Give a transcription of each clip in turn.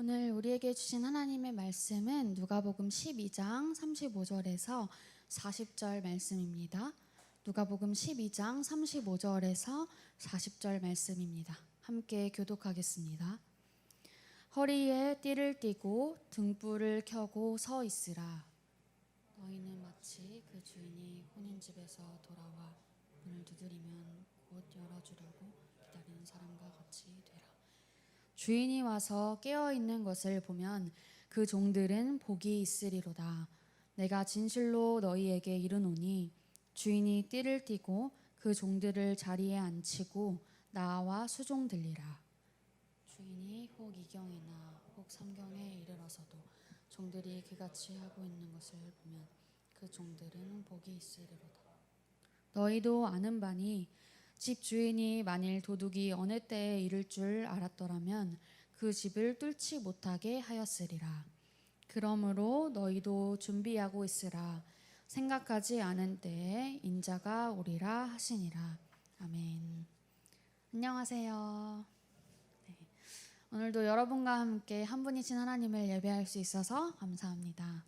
오늘 우리에게 주신 하나님의 말씀은 누가복음 12장 35절에서 40절 말씀입니다. 누가복음 12장 35절에서 40절 말씀입니다. 함께 교독하겠습니다. 허리에 띠를 띠고 등불을 켜고 서 있으라. 너희는 마치 그 주인이 혼인집에서 돌아와 문을 두드리면 곧 열어주라고 기다리는 사람과 같이 되라. 주인이 와서 깨어있는 것을 보면 그 종들은 복이 있으리로다. 내가 진실로 너희에게 이르노니 주인이 띠를 띠고 그 종들을 자리에 앉히고 나와 수종들리라. 주인이 혹 이경이나 혹 삼경에 이르러서도 종들이 그같이 하고 있는 것을 보면 그 종들은 복이 있으리로다. 너희도 아는 바니 집 주인이 만일 도둑이 어느 때에 이를 줄 알았더라면 그 집을 뚫지 못하게 하였으리라. 그러므로 너희도 준비하고 있으라. 생각하지 않은 때에 인자가 오리라 하시니라. 아멘. 안녕하세요. 네. 오늘도 여러분과 함께 한 분이신 하나님을 예배할 수 있어서 감사합니다.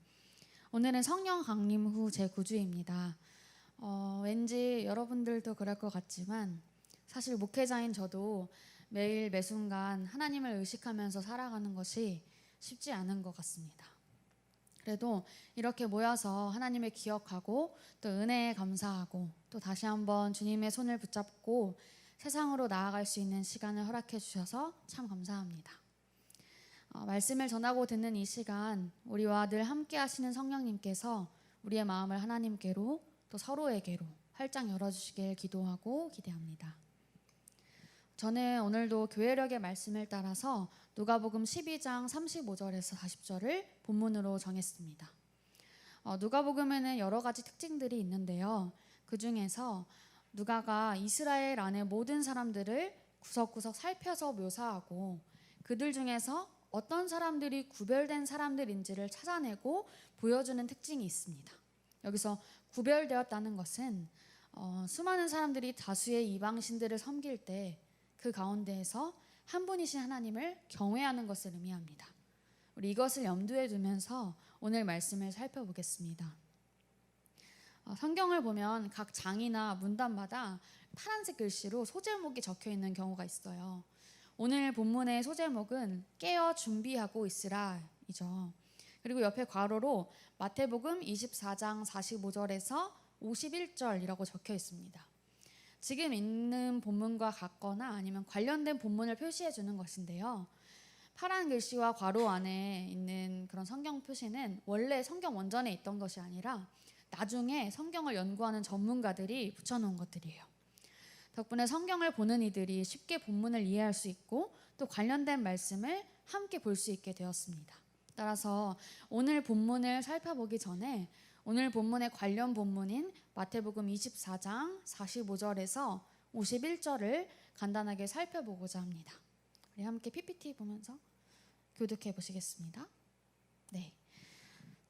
오늘은 성령 강림 후 제9주입니다. 왠지 여러분들도 그럴 것 같지만 사실 목회자인 저도 매일 매순간 하나님을 의식하면서 살아가는 것이 쉽지 않은 것 같습니다. 그래도 이렇게 모여서 하나님을 기억하고 또 은혜에 감사하고 또 다시 한번 주님의 손을 붙잡고 세상으로 나아갈 수 있는 시간을 허락해 주셔서 참 감사합니다. 말씀을 전하고 듣는 이 시간 우리와 늘 함께 하시는 성령님께서 우리의 마음을 하나님께로 또 서로에게로 활짝 열어주시길 기도하고 기대합니다. 저는 오늘도 교회력의 말씀을 따라서 누가복음 12장 35절에서 40절을 본문으로 정했습니다. 누가복음에는 여러 가지 특징들이 있는데요. 그 중에서 누가가 이스라엘 안의 모든 사람들을 구석구석 살펴서 묘사하고 그들 중에서 어떤 사람들이 구별된 사람들인지를 찾아내고 보여주는 특징이 있습니다. 여기서 구별되었다는 것은 수많은 사람들이 다수의 이방신들을 섬길 때 그 가운데에서 한 분이신 하나님을 경외하는 것을 의미합니다. 우리 이것을 염두에 두면서 오늘 말씀을 살펴보겠습니다. 성경을 보면 각 장이나 문단마다 파란색 글씨로 소제목이 적혀 있는 경우가 있어요. 오늘 본문의 소제목은 깨어 준비하고 있으라 이죠. 그리고 옆에 괄호로 마태복음 24장 45절에서 51절이라고 적혀 있습니다. 지금 있는 본문과 같거나 아니면 관련된 본문을 표시해 주는 것인데요. 파란 글씨와 괄호 안에 있는 그런 성경 표시는 원래 성경 원전에 있던 것이 아니라 나중에 성경을 연구하는 전문가들이 붙여놓은 것들이에요. 덕분에 성경을 보는 이들이 쉽게 본문을 이해할 수 있고 또 관련된 말씀을 함께 볼 수 있게 되었습니다. 따라서 오늘 본문을 살펴보기 전에 오늘 본문의 관련 본문인 마태복음 24장 45절에서 51절을 간단하게 살펴보고자 합니다. 우리 함께 PPT 보면서 교독해 보시겠습니다. 네.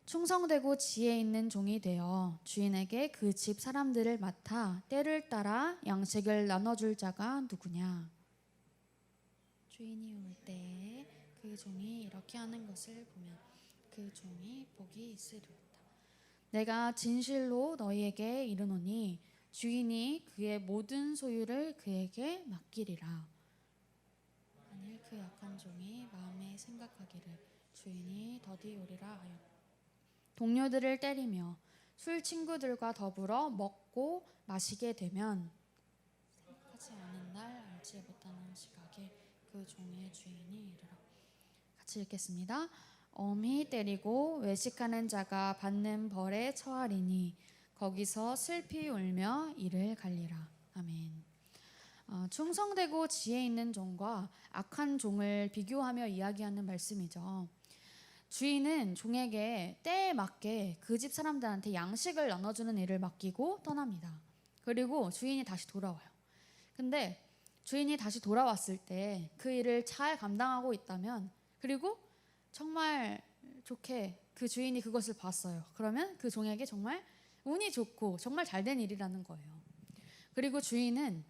충성되고 지혜 있는 종이 되어 주인에게 그 집 사람들을 맡아 때를 따라 양식을 나눠줄 자가 누구냐? 주인이 올 때에 그 종이 이렇게 하는 것을 보면 그 종이 복이 있으리로다. 내가 진실로 너희에게 이르노니 주인이 그의 모든 소유를 그에게 맡기리라. 만일 그 약한 종이 마음에 생각하기를 주인이 더디 오리라 하여 동료들을 때리며 술 친구들과 더불어 먹고 마시게 되면 생각하지 않은 날 알지 못하는 시각에 그 종의 주인이 이르러. 같이 읽겠습니다. 엄히 때리고 외식하는 자가 받는 벌에 처하리니 거기서 슬피 울며 이를 갈리라. 아멘. 충성되고 지혜 있는 종과 악한 종을 비교하며 이야기하는 말씀이죠. 주인은 종에게 때에 맞게 그 집 사람들한테 양식을 나눠주는 일을 맡기고 떠납니다. 그리고 주인이 다시 돌아와요. 근데 주인이 다시 돌아왔을 때 그 일을 잘 감당하고 있다면 그리고 정말 좋게 그 주인이 그것을 봤어요. 그러면 그 종에게 정말 운이 좋고 정말 잘된 일이라는 거예요. 그리고 주인은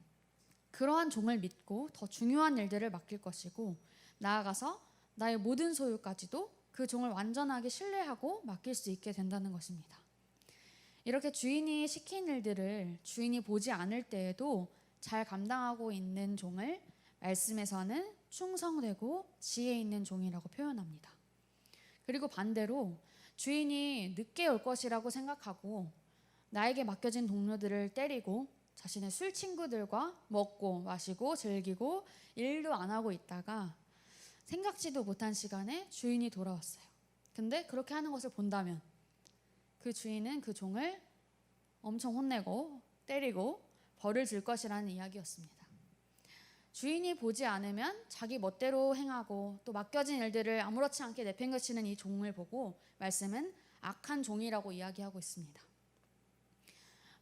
그러한 종을 믿고 더 중요한 일들을 맡길 것이고 나아가서 나의 모든 소유까지도 그 종을 완전하게 신뢰하고 맡길 수 있게 된다는 것입니다. 이렇게 주인이 시킨 일들을 주인이 보지 않을 때에도 잘 감당하고 있는 종을 말씀에서는 충성되고 지혜 있는 종이라고 표현합니다. 그리고 반대로 주인이 늦게 올 것이라고 생각하고 나에게 맡겨진 동료들을 때리고 자신의 술 친구들과 먹고 마시고 즐기고 일도 안 하고 있다가 생각지도 못한 시간에 주인이 돌아왔어요. 근데 그렇게 하는 것을 본다면 그 주인은 그 종을 엄청 혼내고 때리고 벌을 줄 것이라는 이야기였습니다. 주인이 보지 않으면 자기 멋대로 행하고 또 맡겨진 일들을 아무렇지 않게 내팽개치는 이 종을 보고 말씀은 악한 종이라고 이야기하고 있습니다.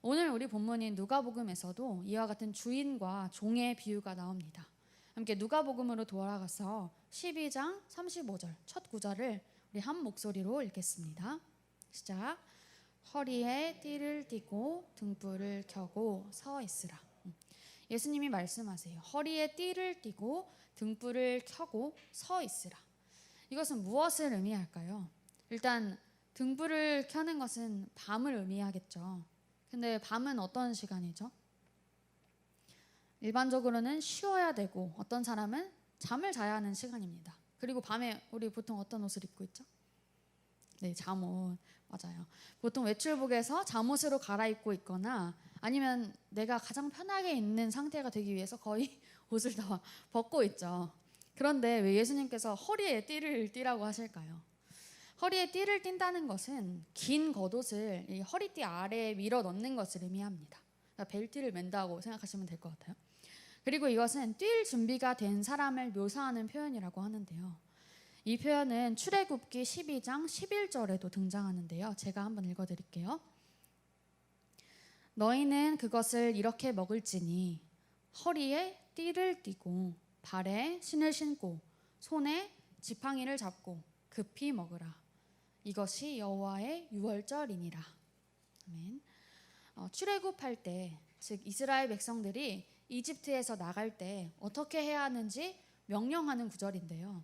오늘 우리 본문인 누가복음에서도 이와 같은 주인과 종의 비유가 나옵니다. 함께 누가복음으로 돌아가서 12장 35절 첫 구절을 우리 한 목소리로 읽겠습니다. 시작. 허리에 띠를 띠고 등불을 켜고 서 있으라. 예수님이 말씀하세요. 허리에 띠를 띠고 등불을 켜고 서 있으라. 이것은 무엇을 의미할까요? 일단 등불을 켜는 것은 밤을 의미하겠죠. 근데 밤은 어떤 시간이죠? 일반적으로는 쉬어야 되고 어떤 사람은 잠을 자야 하는 시간입니다. 그리고 밤에 우리 보통 어떤 옷을 입고 있죠? 네, 잠옷. 맞아요. 보통 외출복에서 잠옷으로 갈아입고 있거나 아니면 내가 가장 편하게 있는 상태가 되기 위해서 거의 옷을 다 벗고 있죠. 그런데 왜 예수님께서 허리에 띠를 띠라고 하실까요? 허리에 띠를 띈다는 것은 긴 겉옷을 이 허리띠 아래에 밀어 넣는 것을 의미합니다. 그러니까 벨트를 맨다고 생각하시면 될 것 같아요. 그리고 이것은 뛸 준비가 된 사람을 묘사하는 표현이라고 하는데요. 이 표현은 출애굽기 12장 11절에도 등장하는데요. 제가 한번 읽어드릴게요. 너희는 그것을 이렇게 먹을지니 허리에 띠를 띠고 발에 신을 신고 손에 지팡이를 잡고 급히 먹으라. 이것이 여호와의 유월절이니라. 아멘. 출애굽할 때, 즉 이스라엘 백성들이 이집트에서 나갈 때 어떻게 해야 하는지 명령하는 구절인데요.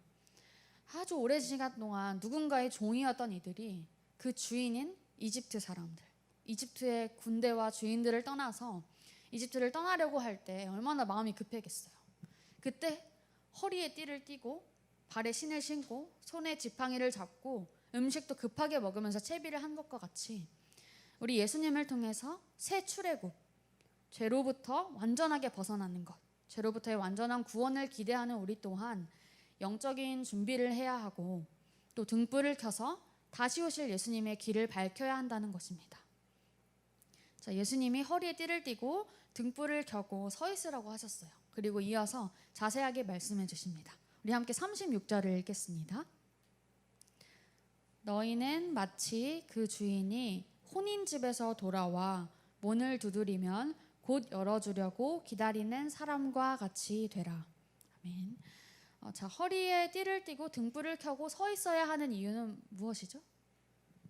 아주 오랜 시간 동안 누군가의 종이었던 이들이 그 주인인 이집트 사람들, 이집트의 군대와 주인들을 떠나서 이집트를 떠나려고 할 때 얼마나 마음이 급했겠어요. 그때 허리에 띠를 띠고 발에 신을 신고 손에 지팡이를 잡고 음식도 급하게 먹으면서 채비를 한 것과 같이 우리 예수님을 통해서 새 출애굽, 죄로부터 완전하게 벗어나는 것, 죄로부터의 완전한 구원을 기대하는 우리 또한 영적인 준비를 해야 하고 또 등불을 켜서 다시 오실 예수님의 길을 밝혀야 한다는 것입니다. 자, 예수님이 허리에 띠를 띠고 등불을 켜고 서 있으라고 하셨어요. 그리고 이어서 자세하게 말씀해 주십니다. 우리 함께 36절을 읽겠습니다. 너희는 마치 그 주인이 혼인집에서 돌아와 문을 두드리면 곧 열어주려고 기다리는 사람과 같이 되라. 아멘. 자, 허리에 띠를 띠고 등불을 켜고 서 있어야 하는 이유는 무엇이죠?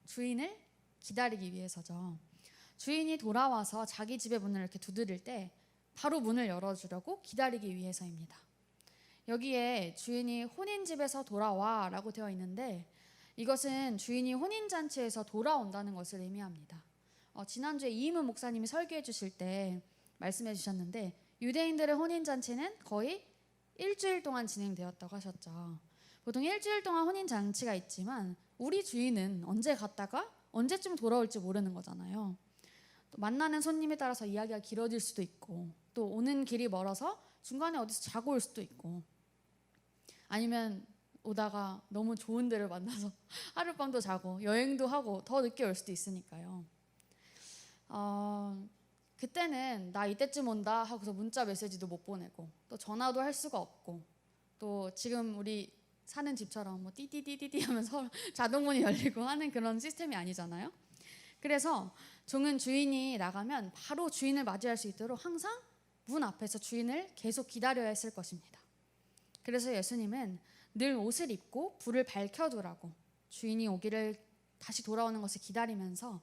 주인을 기다리기 위해서죠. 주인이 돌아와서 자기 집의 문을 이렇게 두드릴 때 바로 문을 열어주려고 기다리기 위해서입니다. 여기에 주인이 혼인집에서 돌아와 라고 되어 있는데 이것은 주인이 혼인잔치에서 돌아온다는 것을 의미합니다. 지난주에 이임은 목사님이 설교해 주실 때 말씀해 주셨는데 유대인들의 혼인잔치는 거의 일주일 동안 진행되었다고 하셨죠. 보통 일주일 동안 혼인잔치가 있지만 우리 주인은 언제 갔다가 언제쯤 돌아올지 모르는 거잖아요. 또 만나는 손님에 따라서 이야기가 길어질 수도 있고 또 오는 길이 멀어서 중간에 어디서 자고 올 수도 있고 아니면 오다가 너무 좋은 데를 만나서 하룻밤도 자고 여행도 하고 더 늦게 올 수도 있으니까요. 그때는 나 이때쯤 온다 하고서 문자 메시지도 못 보내고 또 전화도 할 수가 없고 또 지금 우리 사는 집처럼 뭐 띠띠띠띠띠 하면서 자동문이 열리고 하는 그런 시스템이 아니잖아요. 그래서 종은 주인이 나가면 바로 주인을 맞이할 수 있도록 항상 문 앞에서 주인을 계속 기다려야 했을 것입니다. 그래서 예수님은 늘 옷을 입고 불을 밝혀두라고 주인이 오기를 다시 돌아오는 것을 기다리면서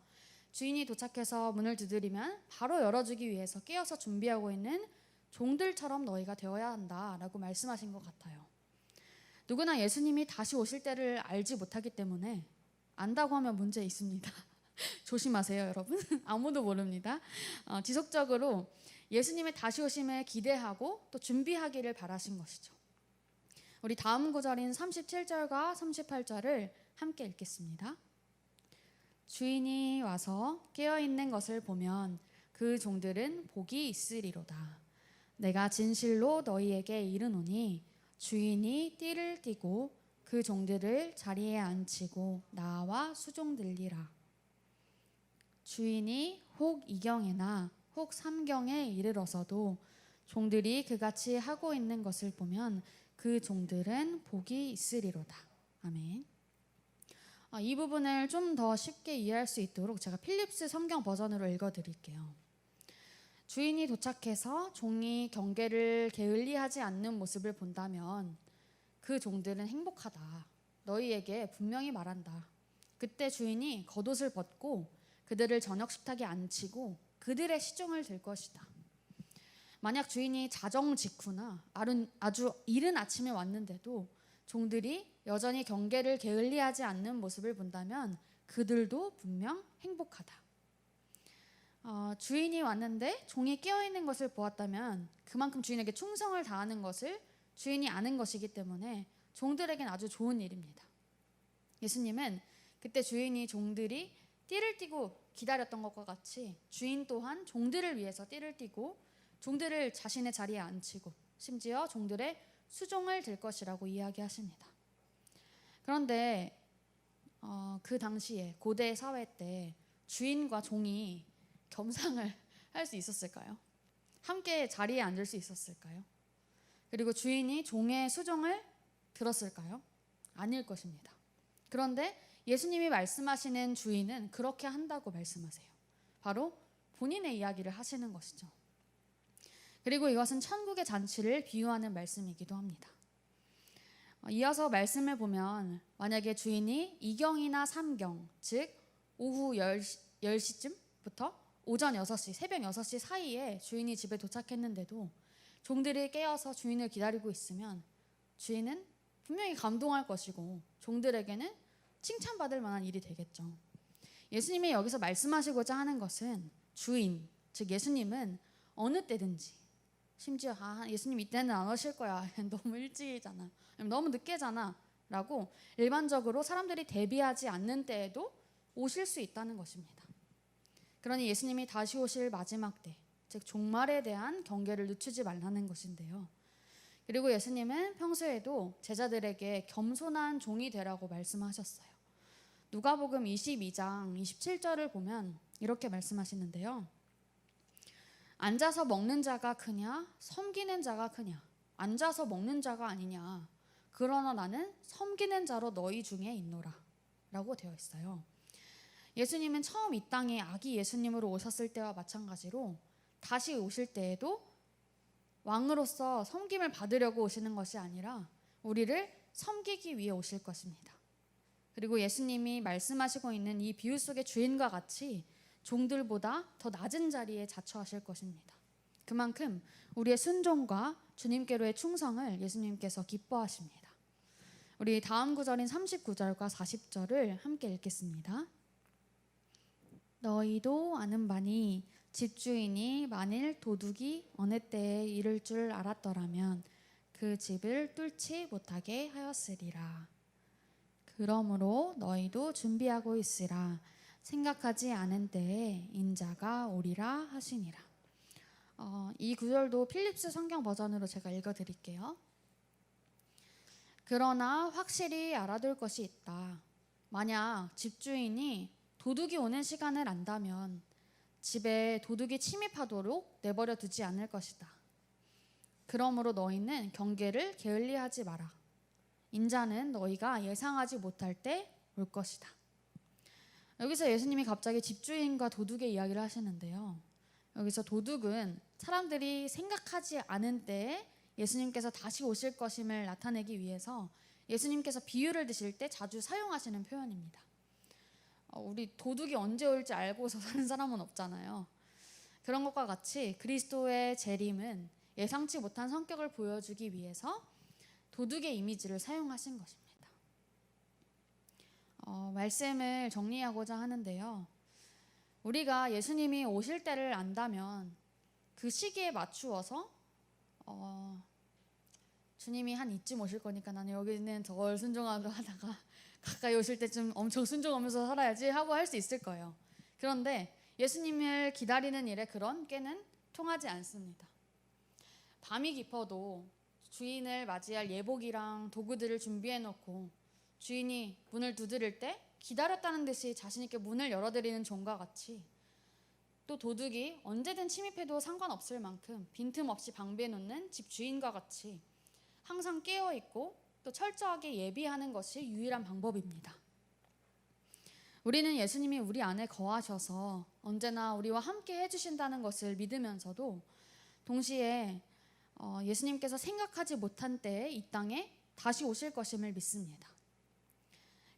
주인이 도착해서 문을 두드리면 바로 열어주기 위해서 깨어서 준비하고 있는 종들처럼 너희가 되어야 한다라고 말씀하신 것 같아요. 누구나 예수님이 다시 오실 때를 알지 못하기 때문에 안다고 하면 문제 있습니다. 조심하세요, 여러분. 아무도 모릅니다. 지속적으로 예수님의 다시 오심을 기대하고 또 준비하기를 바라신 것이죠. 우리 다음 구절인 37절과 38절을 함께 읽겠습니다. 주인이 와서 깨어있는 것을 보면 그 종들은 복이 있으리로다. 내가 진실로 너희에게 이르노니 주인이 띠를 띠고 그 종들을 자리에 앉히고 나와 수종들리라. 주인이 혹 2경에나 혹 3경에 이르러서도 종들이 그같이 하고 있는 것을 보면 그 종들은 복이 있으리로다. 아멘. 이 부분을 좀 더 쉽게 이해할 수 있도록 제가 필립스 성경 버전으로 읽어드릴게요. 주인이 도착해서 종이 경계를 게을리하지 않는 모습을 본다면 그 종들은 행복하다. 너희에게 분명히 말한다. 그때 주인이 겉옷을 벗고 그들을 저녁 식탁에 앉히고 그들의 시종을 들 것이다. 만약 주인이 자정 직후나 아주 이른 아침에 왔는데도 종들이 여전히 경계를 게을리하지 않는 모습을 본다면 그들도 분명 행복하다. 주인이 왔는데 종이 깨어있는 것을 보았다면 그만큼 주인에게 충성을 다하는 것을 주인이 아는 것이기 때문에 종들에겐 아주 좋은 일입니다. 예수님은 그때 주인이 종들이 띠를 띠고 기다렸던 것과 같이 주인 또한 종들을 위해서 띠를 띠고 종들을 자신의 자리에 앉히고 심지어 종들의 수종을 들 것이라고 이야기하십니다. 그런데 그 당시에 고대 사회 때 주인과 종이 겸상을 할 수 있었을까요? 함께 자리에 앉을 수 있었을까요? 그리고 주인이 종의 수종을 들었을까요? 아닐 것입니다. 그런데 예수님이 말씀하시는 주인은 그렇게 한다고 말씀하세요. 바로 본인의 이야기를 하시는 것이죠. 그리고 이것은 천국의 잔치를 비유하는 말씀이기도 합니다. 이어서 말씀을 보면 만약에 주인이 2경이나 3경, 즉 오후 10시쯤부터 오전 6시, 새벽 6시 사이에 주인이 집에 도착했는데도 종들이 깨어서 주인을 기다리고 있으면 주인은 분명히 감동할 것이고 종들에게는 칭찬받을 만한 일이 되겠죠. 예수님이 여기서 말씀하시고자 하는 것은 주인, 즉 예수님은 어느 때든지 심지어 예수님 이때는 안 오실 거야. 너무 일찍이잖아. 너무 늦게잖아. 라고 일반적으로 사람들이 대비하지 않는 때에도 오실 수 있다는 것입니다. 그러니 예수님이 다시 오실 마지막 때, 즉 종말에 대한 경계를 늦추지 말라는 것인데요. 그리고 예수님은 평소에도 제자들에게 겸손한 종이 되라고 말씀하셨어요. 누가복음 22장 27절을 보면 이렇게 말씀하시는데요. 앉아서 먹는 자가 크냐 섬기는 자가 크냐 앉아서 먹는 자가 아니냐 그러나 나는 섬기는 자로 너희 중에 있노라 라고 되어 있어요. 예수님은 처음 이 땅에 아기 예수님으로 오셨을 때와 마찬가지로 다시 오실 때에도 왕으로서 섬김을 받으려고 오시는 것이 아니라 우리를 섬기기 위해 오실 것입니다. 그리고 예수님이 말씀하시고 있는 이 비유 속의 주인과 같이 종들보다 더 낮은 자리에 자처하실 것입니다. 그만큼 우리의 순종과 주님께로의 충성을 예수님께서 기뻐하십니다. 우리 다음 구절인 39절과 40절을 함께 읽겠습니다. 너희도 아는 바니 집주인이 만일 도둑이 어느 때에 이를 줄 알았더라면 그 집을 뚫지 못하게 하였으리라. 그러므로 너희도 준비하고 있으라. 생각하지 않은 때에 인자가 오리라 하시니라. 이 구절도 필립스 성경 버전으로 제가 읽어드릴게요. 그러나 확실히 알아둘 것이 있다. 만약 집주인이 도둑이 오는 시간을 안다면 집에 도둑이 침입하도록 내버려 두지 않을 것이다. 그러므로 너희는 경계를 게을리하지 마라. 인자는 너희가 예상하지 못할 때 올 것이다. 여기서 예수님이 갑자기 집주인과 도둑의 이야기를 하시는데요. 여기서 도둑은 사람들이 생각하지 않은 때에 예수님께서 다시 오실 것임을 나타내기 위해서 예수님께서 비유를 드실 때 자주 사용하시는 표현입니다. 우리 도둑이 언제 올지 알고서 사는 사람은 없잖아요. 그런 것과 같이 그리스도의 재림은 예상치 못한 성격을 보여주기 위해서 도둑의 이미지를 사용하신 것입니다. 말씀을 정리하고자 하는데요. 우리가 예수님이 오실 때를 안다면 그 시기에 맞추어서 주님이 한 이쯤 오실 거니까 나는 여기는 덜 순종하고 하다가 가까이 오실 때쯤 엄청 순종하면서 살아야지 하고 할 수 있을 거예요. 그런데 예수님을 기다리는 일에 그런 꾀는 통하지 않습니다. 밤이 깊어도 주인을 맞이할 예복이랑 도구들을 준비해 놓고 주인이 문을 두드릴 때 기다렸다는 듯이 자신 있게 문을 열어드리는 종과 같이, 또 도둑이 언제든 침입해도 상관없을 만큼 빈틈없이 방비해 놓는 집 주인과 같이 항상 깨어 있고 또 철저하게 예비하는 것이 유일한 방법입니다. 우리는 예수님이 우리 안에 거하셔서 언제나 우리와 함께 해주신다는 것을 믿으면서도 동시에 예수님께서 생각하지 못한 때에 이 땅에 다시 오실 것임을 믿습니다.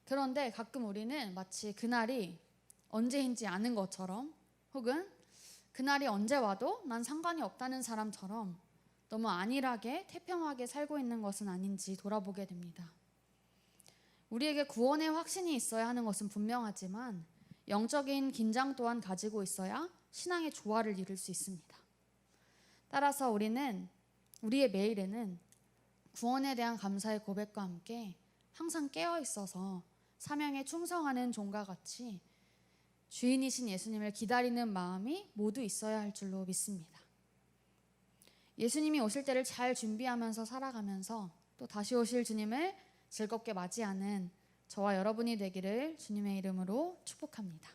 그런데 가끔 우리는 마치 그날이 언제인지 아는 것처럼, 혹은 그날이 언제 와도 난 상관이 없다는 사람처럼 너무 안일하게 태평하게 살고 있는 것은 아닌지 돌아보게 됩니다. 우리에게 구원의 확신이 있어야 하는 것은 분명하지만 영적인 긴장 또한 가지고 있어야 신앙의 조화를 이룰 수 있습니다. 따라서 우리는 우리의 매일에는 구원에 대한 감사의 고백과 함께 항상 깨어 있어서 사명에 충성하는 종과 같이 주인이신 예수님을 기다리는 마음이 모두 있어야 할 줄로 믿습니다. 예수님이 오실 때를 잘 준비하면서 살아가면서 또 다시 오실 주님을 즐겁게 맞이하는 저와 여러분이 되기를 주님의 이름으로 축복합니다.